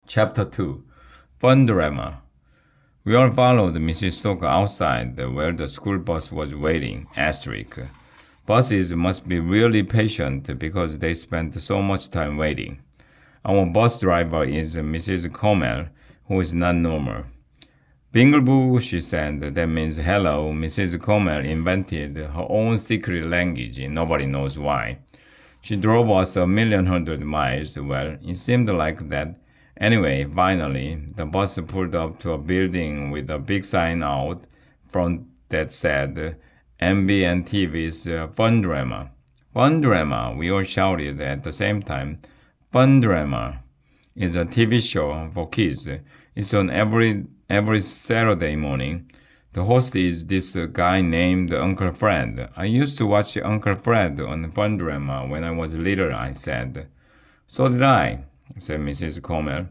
Chapter 2 Fun Drama. We all followed Mrs. Stoker outside where the school bus was waiting. Asterisk. Buses must be really patient because they spend so much time waiting. Our bus driver is Mrs. Comel, who is not normal. Bingleboo, she said. That means hello. Mrs. Comel invented her own secret language. Nobody knows why. She drove us 1,100 miles. Well, it seemed like that. Anyway, finally, the bus pulled up to a building with a big sign out front that said MBN TV's Fun Drama. Fun Drama, we all shouted at the same time. Fun Drama is a TV show for kids. It's on every Saturday morning. The host is this guy named Uncle Fred. I used to watch Uncle Fred on Fun Drama when I was little, I said. So did I, said Mrs. Comel.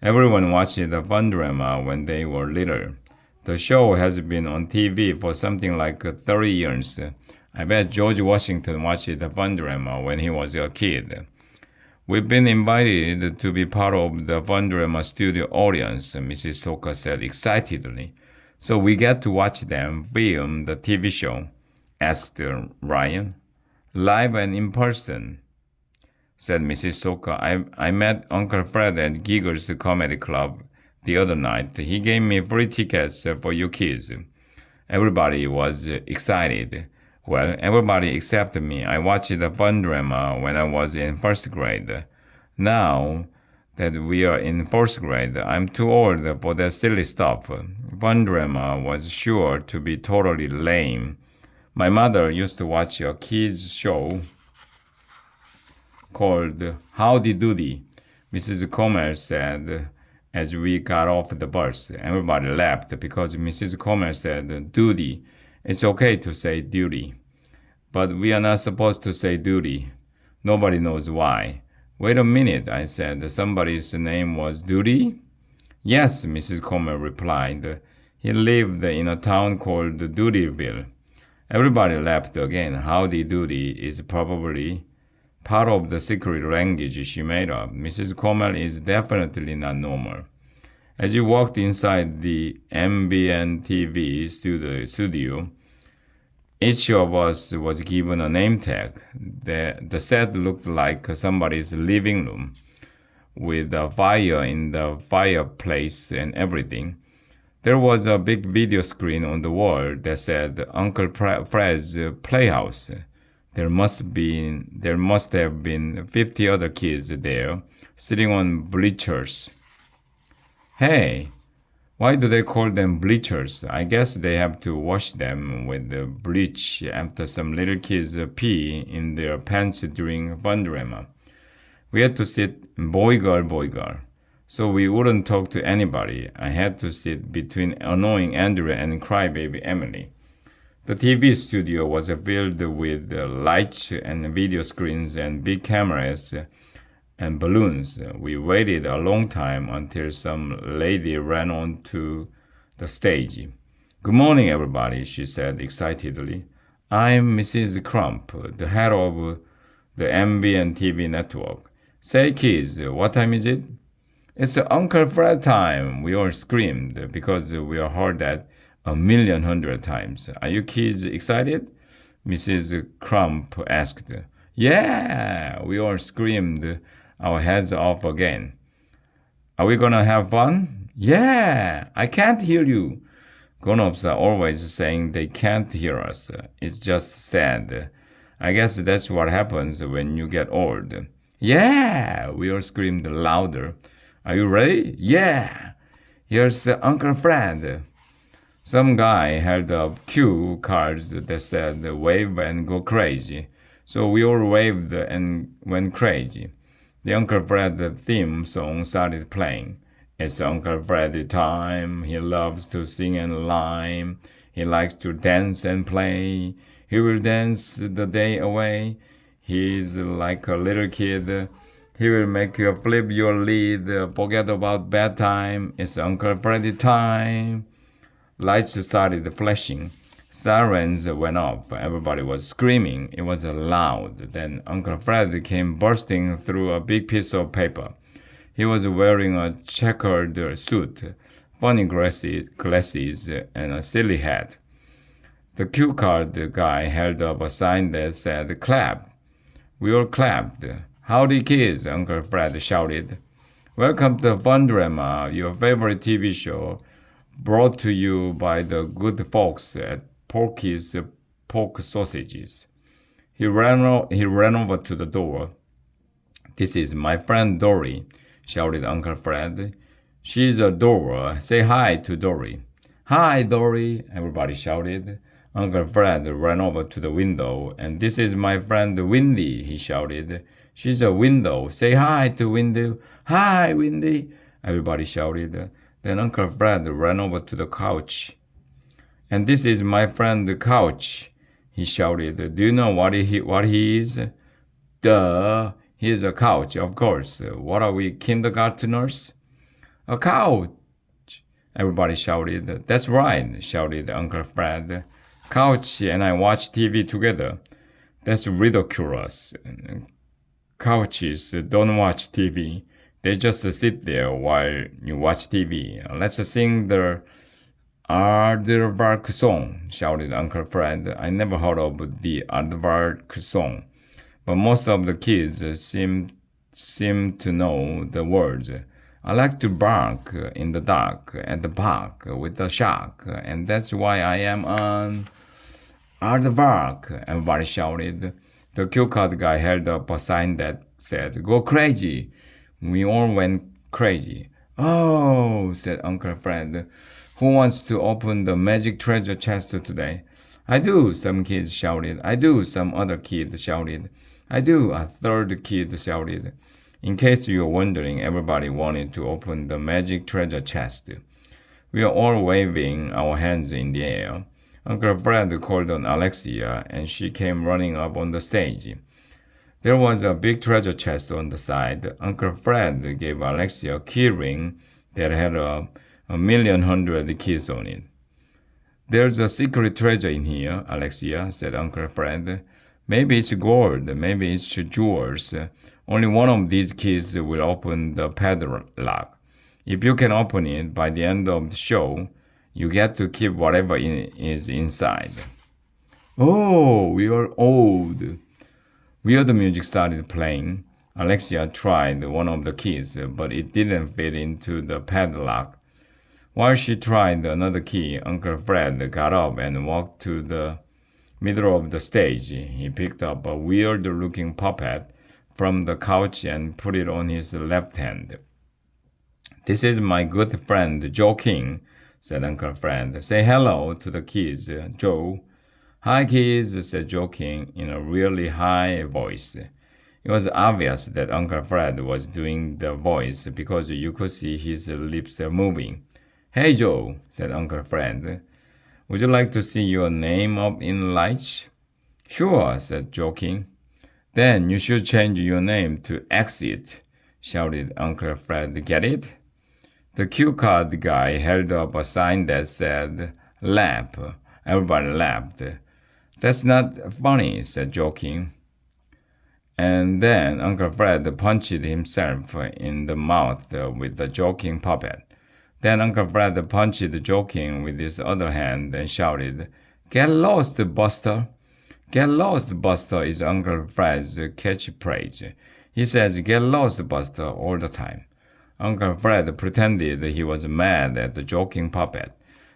Everyone watched the Fun Drama when they were little. The show has been on TV for something like 30 years. I bet George Washington watched the Fun Drama when he was a kid. We've been invited to be part of the Fun Drama studio audience, Mrs. Stoker said excitedly. So we get to watch them film the TV show, asked Ryan. Live and in person, said Mrs. Stoker. I met Uncle Fred at Giggles Comedy Club the other night. He gave me free tickets for you kids. Everybody was excited. Well, everybody except me. I watched the Fun Drama when I was in first grade. Now that we are in fourth grade, I'm too old for that silly stuff. Fun Drama was sure to be totally lame. My mother used to watch a kids show called Howdy Doody, Mrs. Comel said as we got off the bus. Everybody laughed because Mrs. Comel said duty. It's okay to say duty, but we are not supposed to say duty. Nobody knows why. Wait a minute, I said. Somebody's name was Duty? Yes, Mrs. Comel replied. He lived in a town called Dutyville. Everybody laughed again. Howdy Doody is probably part of the secret language she made up. Mrs. Comel is definitely not normal. As you walked inside the MBN TV studio, each of us was given a name tag. The set looked like somebody's living room, with a fire in the fireplace and everything. There was a big video screen on the wall that said Uncle Fred's Playhouse. There must have been 50 other kids there, sitting on bleachers. Hey, why do they call them bleachers? I guess they have to wash them with the bleach after some little kids pee in their pants during Fun Drama. We had to sit boy, girl. So we wouldn't talk to anybody. I had to sit between annoying Andrea and crybaby Emily. The TV studio was filled with lights and video screens and big cameras and balloons. We waited a long time until some lady ran onto the stage. Good morning, everybody, she said excitedly. I'm Mrs. Crump, the head of the MBN TV network. Say, kids, what time is it? It's Uncle Fred time, we all screamed because we heard that 1,100,000 times. Are you kids excited? Mrs. Crump asked. Yeah, we all screamed our heads off again. Are we gonna have fun? Yeah, I can't hear you. Grown-ups are always saying they can't hear us. It's just sad. I guess that's what happens when you get old. Yeah, we all screamed louder. Are you ready? Yeah. Here's Uncle Fred. Some guy held up cue cards that said wave and go crazy. So we all waved and went crazy. The Uncle Fred theme song started playing. It's Uncle Freddy time. He loves to sing and rhyme. He likes to dance and play. He will dance the day away. He's like a little kid. He will make you flip your lid. Forget about bedtime. It's Uncle Freddy time. Lights started flashing. Sirens went off. Everybody was screaming. It was loud. Then Uncle Fred came bursting through a big piece of paper. He was wearing a checkered suit, funny glasses, and a silly hat. The cue card guy held up a sign that said, "Clap." We all clapped. "Howdy, kids," Uncle Fred shouted. "Welcome to Fun Drama, your favorite TV show, brought to you by the good folks at Porky's Pork Sausages." He ran over to the door. "This is my friend Dory," shouted Uncle Fred. "She's a Dora. Say hi to Dory." "Hi, Dory," everybody shouted. Uncle Fred ran over to the window. "And this is my friend Windy," he shouted. "She's a window. Say hi to Windy." "Hi, Windy," everybody shouted. Then Uncle Fred ran over to the couch. "And this is my friend Couch," he shouted. "Do you know what he is?" "Duh, he's a couch, of course. What are we, kindergarteners?" "A couch," everybody shouted. "That's right," shouted Uncle Fred. "Couch and I watch TV together." "That's ridiculous. Couches don't watch TV. They just sit there while you watch TV. Let's sing the Aardvark song," shouted Uncle Fred. I never heard of the Aardvark song, but most of the kids seem to know the words. "I like to bark in the dark at the park with the shark, and that's why I am on Aardvark," everybody shouted. The cue card guy held up a sign that said, "Go crazy." We all went crazy. "Oh," said Uncle Fred. "Who wants to open the magic treasure chest today?" "I do," some kids shouted. "I do," some other kid shouted. "I do," a third kid shouted. In case you're wondering, everybody wanted to open the magic treasure chest. We were all waving our hands in the air. Uncle Fred called on Alexia, and she came running up on the stage. There was a big treasure chest on the side. Uncle Fred gave Alexia a key ring that had a 1,100,000 keys on it. "There's a secret treasure in here, Alexia," said Uncle Fred. "Maybe it's gold, maybe it's jewels. Only one of these keys will open the padlock. If you can open it by the end of the show, you get to keep whatever is inside." "Oh, we are old." Weird music started playing. Alexia tried one of the keys, but it didn't fit into the padlock. While she tried another key, Uncle Fred got up and walked to the middle of the stage. He picked up a weird-looking puppet from the couch and put it on his left hand. "This is my good friend Joe King," said Uncle Fred. "Say hello to the kids, Joe." "Hi, kids," said Joe King in a really high voice. It was obvious that Uncle Fred was doing the voice because you could see his lips moving. "Hey, Joe," said Uncle Fred. "Would you like to see your name up in lights?" "Sure," said Joe King. "Then you should change your name to Exit," shouted Uncle Fred. "Get it?" The cue card guy held up a sign that said, "Laugh." Everybody laughed. "That's not funny," said Joe King. And then Uncle Fred punched himself in the mouth with the joking puppet. Then Uncle Fred punched Joe King with his other hand and shouted, "Get lost, Buster." "Get lost, Buster" is Uncle Fred's catchphrase. He says, "Get lost, Buster," all the time. Uncle Fred pretended he was mad at the joking puppet,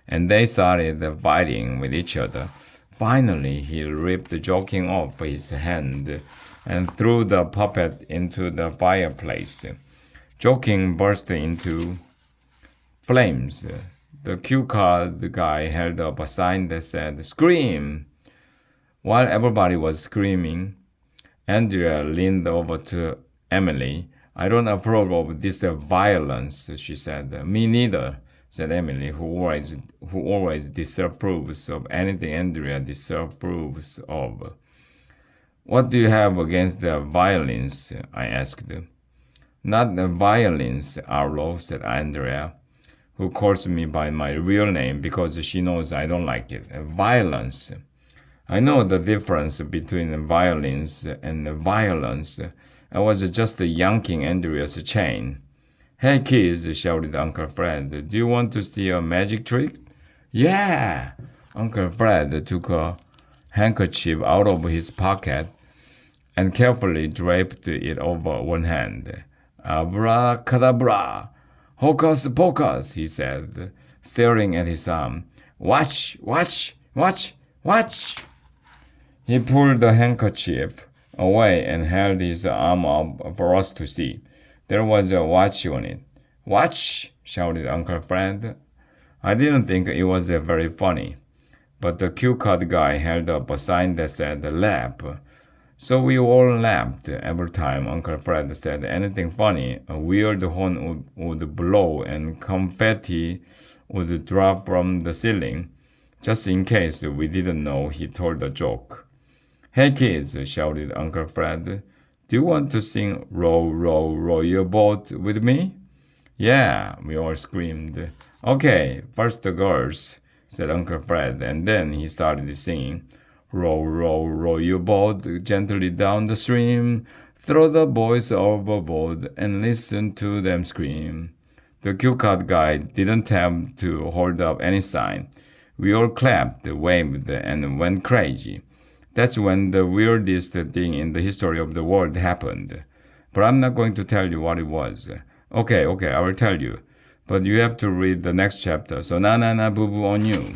and they started fighting with each other. Finally, he ripped the joking off his hand and threw the puppet into the fireplace. Joking burst into flames. The cue card guy held up a sign that said, "Scream." While everybody was screaming, Andrea leaned over to Emily. "I don't approve of this violence," she said. "Me neither," said Emily, who always disapproves of anything Andrea disapproves of. "What do you have against the violence?" I asked. "Not the violence, Arlo," said Andrea, who calls me by my real name because she knows I don't like it. Violence. I know the difference between violence and violence. I was just yanking Andrea's chain. Hey kids, shouted Uncle Fred, do you want to see a magic trick? Yeah! Uncle Fred took a handkerchief out of his pocket and carefully draped it over one hand. Abracadabra! Hocus pocus, he said, staring at his arm. Watch, watch, watch, watch! He pulled the handkerchief away and held his arm up for us to see. There was a watch on it. Watch! Shouted Uncle Fred. I didn't think it was very funny, but the cue card guy held up a sign that said laugh. So we all laughed. Every time Uncle Fred said anything funny, a weird horn would blow and confetti would drop from the ceiling, just in case we didn't know he told a joke. Hey kids, shouted Uncle Fred, do you want to sing Row, Row, Row Your Boat with me? Yeah, we all screamed. Okay, first the girls, said Uncle Fred, and then he started singing. Row, row, row your boat gently down the stream. Throw the boys overboard and listen to them scream. The cue card guy didn't have to hold up any sign. We all clapped, waved, and went crazy. That's when the weirdest thing in the history of the world happened. But I'm not going to tell you what it was. Okay, I will tell you. But you have to read the next chapter. So na na na boo boo on you.